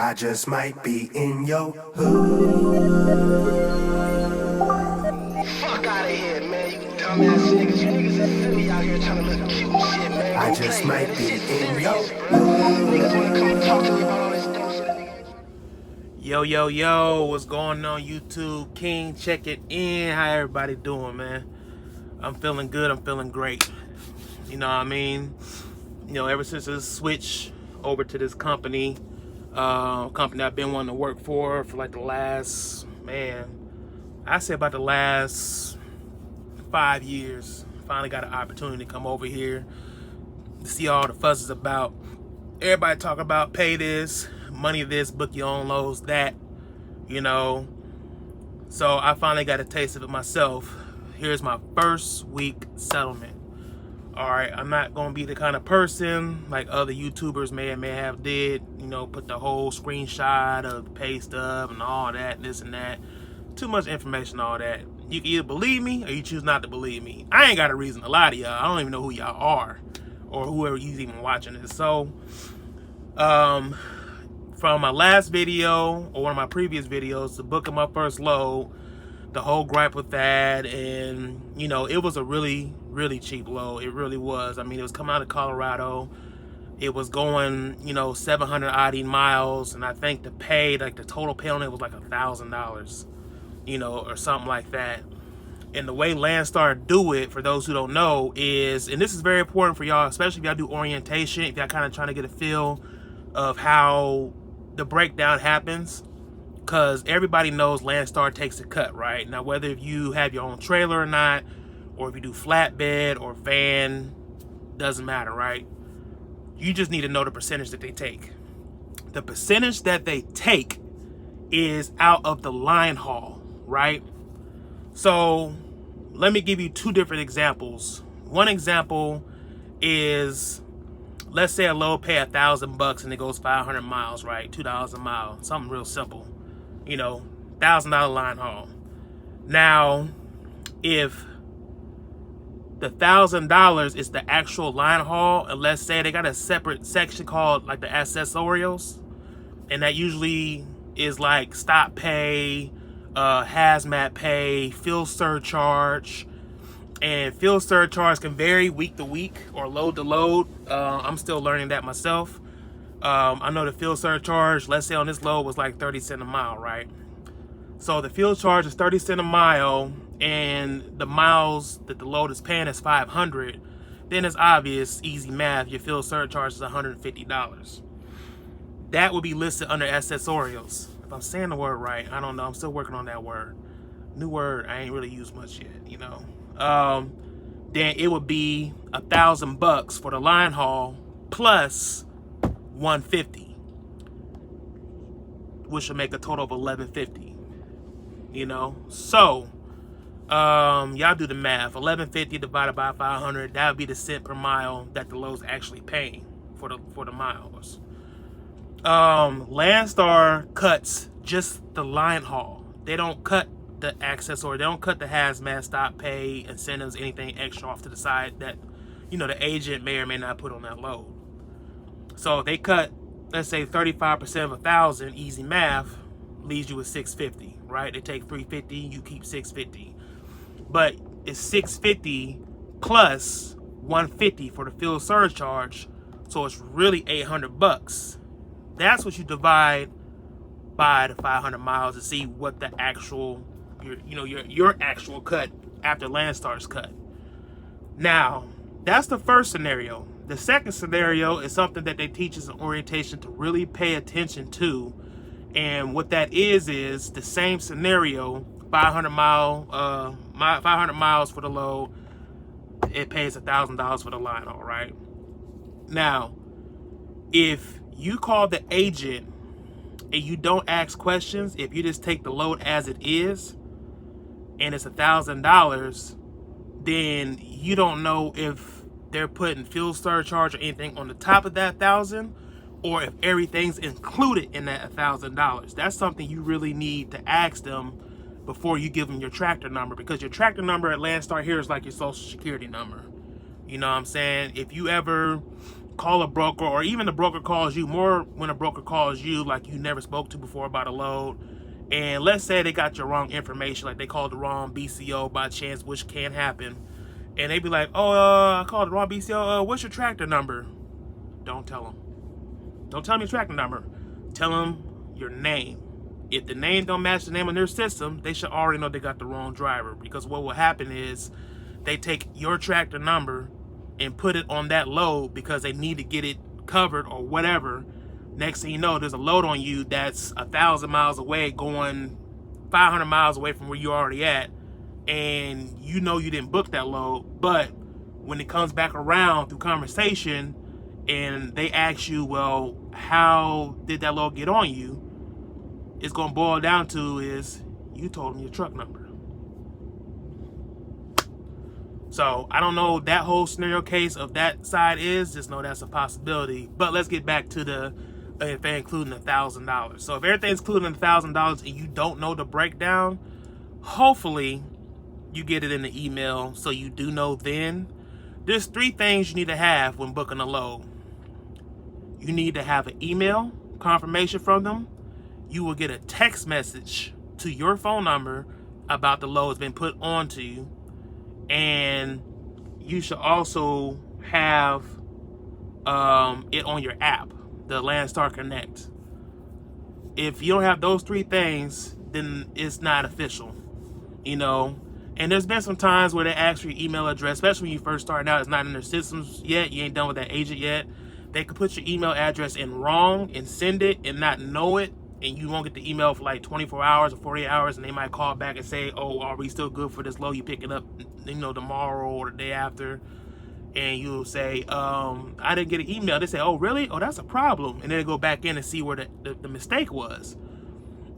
I just might be in your hood. Fuck out of here, man. You dumbass niggas. You niggas is silly out here trying to look cute and shit, man. I Don't just play, man. might This be shit's in your serious, bro. Niggas wanna come and talk to me about all this dumb shit. Yo, what's going on YouTube? King checking in. How everybody doing, man? I'm feeling good. I'm feeling great. You know what I mean? You know, ever since this switch over to this company I've been wanting to work for like the last, I say about the last 5 years. Finally got an opportunity to come over here to see all the fuss is about. Everybody talking about pay this, money this, book your own loads that, you know. So I finally got a taste of it myself. Here's my first week settlement. Alright, I'm not gonna be the kind of person like other YouTubers may have did, you know, put the whole screenshot of the pay stub and all that, this and that. Too much information, all that. You can either believe me or you choose not to believe me. I ain't got a reason to lie to y'all. I don't even know who y'all are or whoever you's even watching this. So from my last video or one of my previous videos, the book of my first load, the whole gripe with that, and you know, it was a really cheap load. It really was. I mean, it was coming out of Colorado. It was going, you know, 700 odd miles, and I think the pay, like the total pay on it was like $1,000, you know, or something like that. And the way LandStar do it, for those who don't know, is, and this is very important for y'all, especially if y'all do orientation, if y'all kind of trying to get a feel of how the breakdown happens, because everybody knows LandStar takes a cut, right? Now, whether if you have your own trailer or not, or if you do flatbed or van, doesn't matter, right? You just need to know the percentage that they take. The percentage that they take is out of the line haul, right? So let me give you two different examples. One example is, let's say a load pay $1,000 and it goes 500 miles, right? $2 a mile, something real simple. You know, $1,000 line haul. Now, if the $1,000 is the actual line haul, and let's say they got a separate section called like the accessorials, and that usually is like stop pay, hazmat pay, fuel surcharge, and fuel surcharge can vary week to week or load to load. I'm still learning that myself. I know the fuel surcharge, let's say on this load, was like 30 cents a mile, right? So the fuel charge is 30 cents a mile, and the miles that the load is paying is 500. Then it's obvious, easy math, your fuel surcharge is $150. That would be listed under accessorials. If I'm saying the word right, I don't know. I'm still working on that word. New word I ain't really used much yet, you know. Then it would be $1,000 for the line haul plus $150, which will make a total of $1,150. You know, so y'all do the math. $1,150 divided by 500, that would be the cent per mile that the load's actually paying for the miles. LandStar cuts just the line haul. They don't cut the access, or they don't cut the hazmat, stop pay, incentives, anything extra off to the side that, you know, the agent may or may not put on that load. So if they cut, let's say 35% of 1,000, easy math, leaves you with 650, right? They take 350, you keep 650. But it's 650 plus 150 for the fuel surcharge, so it's really $800. That's what you divide by the 500 miles to see what the actual, your actual cut after LandStar's cut. Now, that's the first scenario. The second scenario is something that they teach us in orientation to really pay attention to. And what that is the same scenario, 500 miles for the load, it pays $1,000 for the line haul, right? Now, if you call the agent and you don't ask questions, if you just take the load as it is, and it's $1,000, then you don't know if they're putting fuel surcharge or anything on the top of that 1,000, or if everything's included in that $1,000. That's something you really need to ask them before you give them your tractor number, because your tractor number at LandStar here is like your social security number. You know what I'm saying? If you ever call a broker, or even the broker calls you, more when a broker calls you like you never spoke to before about a load, and let's say they got your wrong information, like they called the wrong BCO by chance, which can happen, and they be like, oh, I called the wrong BCO, what's your tractor number? Don't tell them. Don't tell them your tractor number. Tell them your name. If the name don't match the name on their system, they should already know they got the wrong driver, because what will happen is they take your tractor number and put it on that load because they need to get it covered or whatever. Next thing you know, there's a load on you that's 1,000 miles away, going 500 miles away from where you're already at, and you know you didn't book that load. But when it comes back around through conversation and they ask you, well, how did that load get on you? It's going to boil down to is you told them your truck number. So I don't know that whole scenario case of that side is, just know that's a possibility. But let's get back to the if they're including $1,000. So if everything's including $1,000 and you don't know the breakdown, hopefully you get it in the email so you do know then. There's 3 things you need to have when booking a load. You need to have an email confirmation from them. You will get a text message to your phone number about the load that's been put onto you. And you should also have it on your app, the LandStar Connect. If you don't have those 3 things, then it's not official, you know. And there's been some times where they ask for your email address, especially when you first start out. It's not in their systems yet. You ain't done with that agent yet. They could put your email address in wrong and send it and not know it, and you won't get the email for like 24 hours or 48 hours, and they might call back and say, oh, are we still good for this load? You pick it up, you know, tomorrow or the day after, and you'll say, I didn't get an email. They say, oh, really? Oh, that's a problem. And then they go back in and see where the mistake was.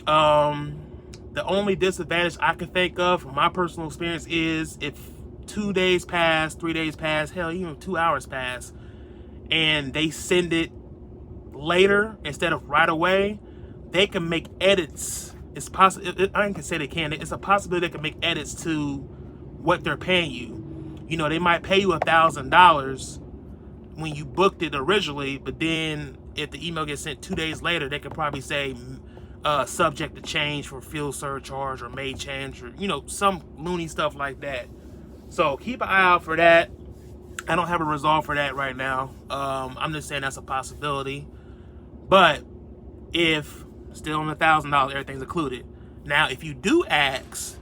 The only disadvantage I can think of from my personal experience is if 2 days pass, 3 days pass, hell, even 2 hours pass, and they send it later instead of right away, they can make edits. It's possible. I can say they can. It's a possibility they can make edits to what they're paying you. You know, they might pay you $1,000 when you booked it originally, but then if the email gets sent 2 days later, they could probably say subject to change for fuel surcharge or may change, or you know, some loony stuff like that. So keep an eye out for that. I don't have a resolve for that right now. I'm just saying that's a possibility. But if still on $1,000, everything's included. Now, if you do ask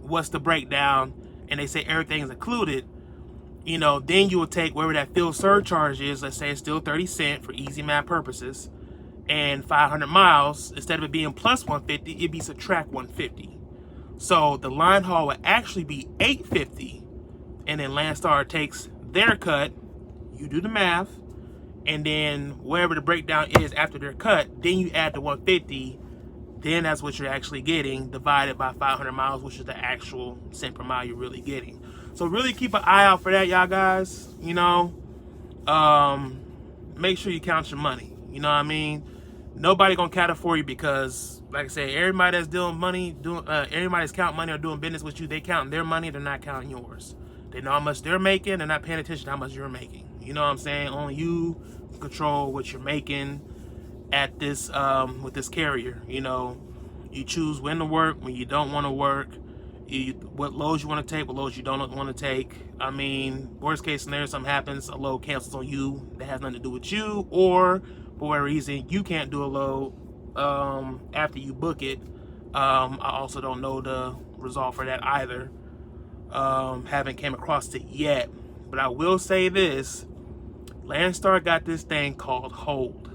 what's the breakdown and they say everything's included, you know, then you will take wherever that fuel surcharge is. Let's say it's still 30 cents for easy math purposes, and 500 miles, instead of it being plus 150, it'd be subtract 150. So the line haul would actually be $850, and then LandStar takes their cut. You do the math, and then wherever the breakdown is after their cut, then you add the 150. Then that's what you're actually getting, divided by 500 miles, which is the actual cent per mile you're really getting. So really keep an eye out for that, y'all guys. You know, make sure you count your money. You know what I mean? Nobody gonna count it for you, because, like I said, everybody that's doing money, everybody that's counting money or doing business with you, they counting their money. They're not counting yours. They know how much they're making. They're not paying attention to how much you're making. You know what I'm saying? Only you control what you're making at this with this carrier. You know, you choose when to work, when you don't want to work, what loads you want to take, what loads you don't want to take. I mean, worst case scenario, something happens, a load cancels on you that has nothing to do with you, or for whatever reason you can't do a load after you book it. I also don't know the result for that either. Haven't came across it yet, but I will say this: LandStar got this thing called hold,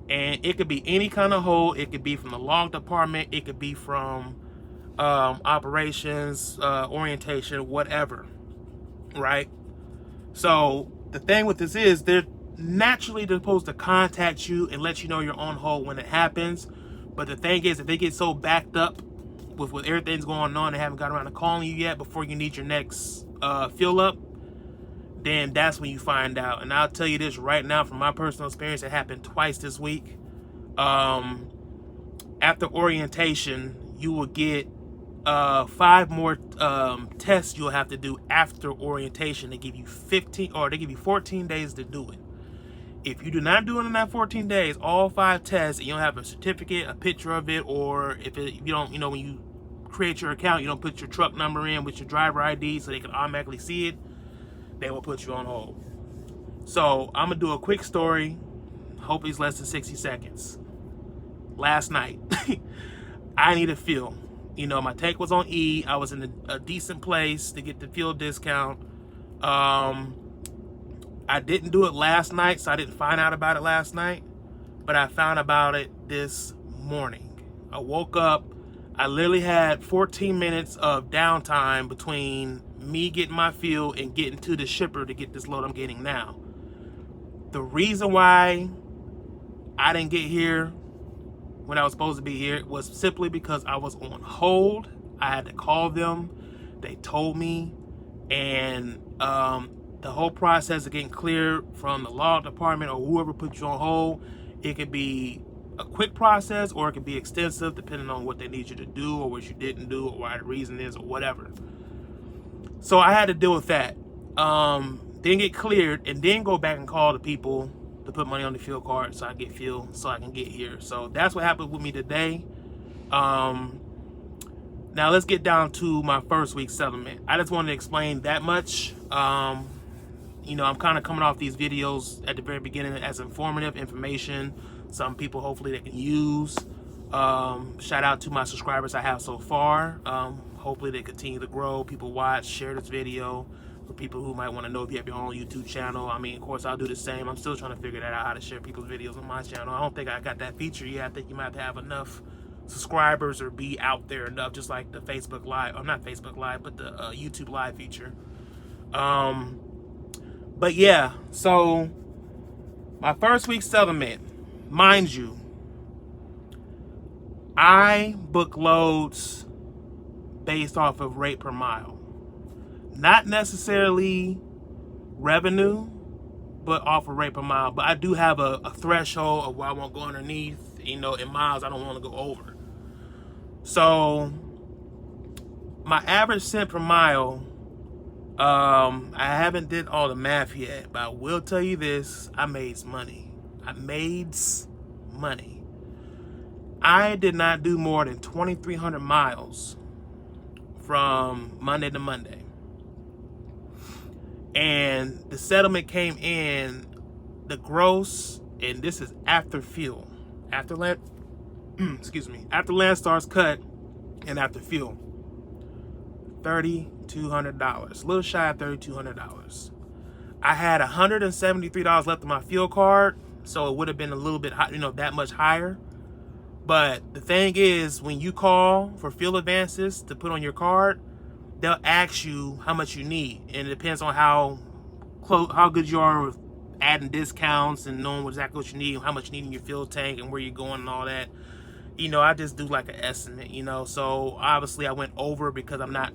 and it could be any kind of hold. It could be from the log department, it could be from operations, orientation, whatever, right? So the thing with this is they're naturally supposed to contact you and let you know you're on hold when it happens. But the thing is, if they get so backed up with everything's going on, they haven't got around to calling you yet before you need your next fill up, then that's when you find out. And I'll tell you this right now from my personal experience, it happened twice this week. After orientation, you will get 5 more tests you'll have to do after orientation. They give you 14 days to do it. If you do not do it in that 14 days, all 5 tests, and you don't have a certificate, a picture of it, or if you don't, when you create your account, you don't put your truck number in with your driver ID so they can automatically see it, they will put you on hold. So I'm gonna do a quick story. Hopefully it's less than 60 seconds. Last night, I needed fuel. My tank was on E. I was in a decent place to get the fuel discount. I didn't do it last night, so I didn't find out about it last night, but I found about it this morning. I woke up, I literally had 14 minutes of downtime between me getting my fuel and getting to the shipper to get this load I'm getting now. The reason why I didn't get here when I was supposed to be here was simply because I was on hold. I had to call them. They told me, and the whole process of getting cleared from the law department or whoever put you on hold, it could be a quick process or it could be extensive depending on what they need you to do or what you didn't do or why the reason is or whatever. So I had to deal with that. Then get cleared and then go back and call the people to put money on the fuel card so I get fuel so I can get here. So that's what happened with me today. Now let's get down to my first week settlement. I just wanted to explain that much. I'm kind of coming off these videos at the very beginning as informative information. Some people hopefully they can use. Shout out to my subscribers I have so far. Hopefully they continue to grow. People watch, share this video. For people who might want to know if you have your own YouTube channel. I mean, of course, I'll do the same. I'm still trying to figure that out, how to share people's videos on my channel. I don't think I got that feature yet. I think you might have to have enough subscribers or be out there enough, just like the Facebook Live, or not Facebook Live, but the YouTube Live feature. But yeah, so my first week settlement, mind you, I book loads based off of rate per mile. Not necessarily revenue, but off of rate per mile. But I do have a threshold of where I won't go underneath. In miles, I don't want to go over. So my average cent per mile, I haven't did all the math yet, but I will tell you this: I made money. I did not do more than 2,300 miles from Monday to Monday. And the settlement came in, the gross, and this is after fuel, after LandStar's cut and after fuel, $3,200, a little shy of $3,200. I had $173 left on my fuel card, so it would have been a little bit high, that much higher. But the thing is, when you call for fuel advances to put on your card, they'll ask you how much you need, and it depends on how good you are with adding discounts and knowing exactly what you need, how much you need in your fuel tank and where you're going and all that. I just do like an estimate, so obviously I went over because I'm not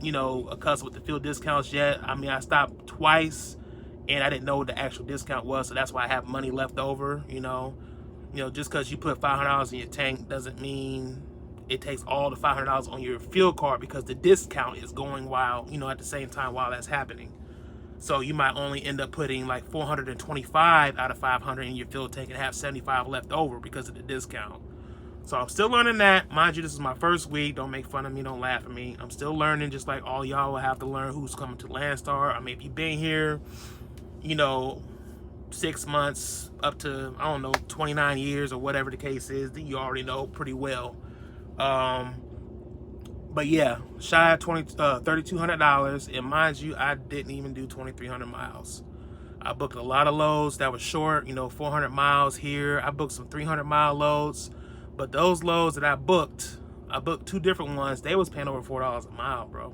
accustomed with the fuel discounts yet. I mean, I stopped twice and I didn't know what the actual discount was, so that's why I have money left over. Just because you put $500 in your tank doesn't mean it takes all the $500 on your fuel card, because the discount is going while, at the same time while that's happening. So you might only end up putting like 425 out of 500 in your fuel tank and have 75 left over because of the discount. So I'm still learning that. Mind you, this is my first week. Don't make fun of me. Don't laugh at me. I'm still learning, just like all y'all will have to learn who's coming to LandStar. I mean, if you've been here, 6 months up to, 29 years or whatever the case is, then you already know pretty well. But yeah, shy of $3,200, and mind you, I didn't even do 2,300 miles. I booked a lot of loads that were short, 400 miles here. I booked some 300-mile loads, but those loads that I booked 2 different ones. They was paying over $4 a mile, bro.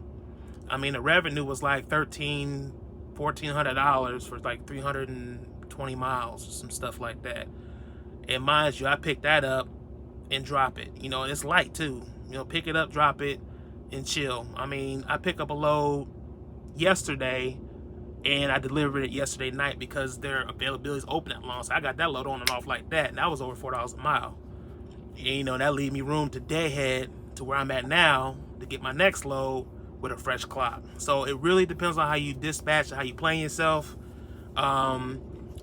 I mean, the revenue was like $1,400 for like 320 miles or some stuff like that. And mind you, I picked that up and drop it. And it's light too. Pick it up, drop it, and chill. I mean, I picked up a load yesterday and I delivered it yesterday night because their availability is open that long. So I got that load on and off like that, and that was over $4 a mile. And that leave me room to deadhead to where I'm at now to get my next load with a fresh clock. So it really depends on how you dispatch and how you plan yourself. I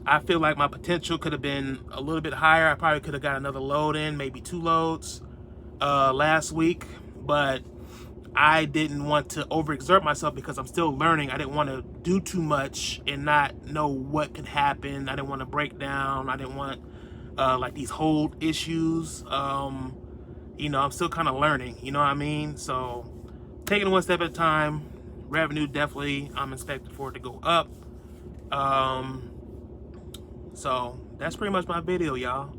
I feel like my potential could have been a little bit higher. I probably could have got another load in, maybe 2 loads last week, but I didn't want to overexert myself because I'm still learning. I didn't want to do too much and not know what could happen. I didn't want to break down. I didn't want like these hold issues. You know, I'm still kind of learning, you know what I mean? So taking it one step at a time. Revenue, definitely, I'm expecting for it to go up. So that's pretty much my video, y'all.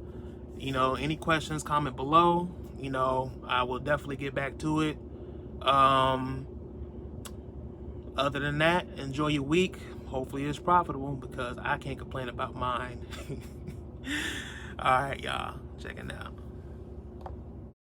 You know, any questions, comment below. You know, I will definitely get back to it. Other than that, enjoy your week. Hopefully it's profitable because I can't complain about mine. All right, y'all. Check it out.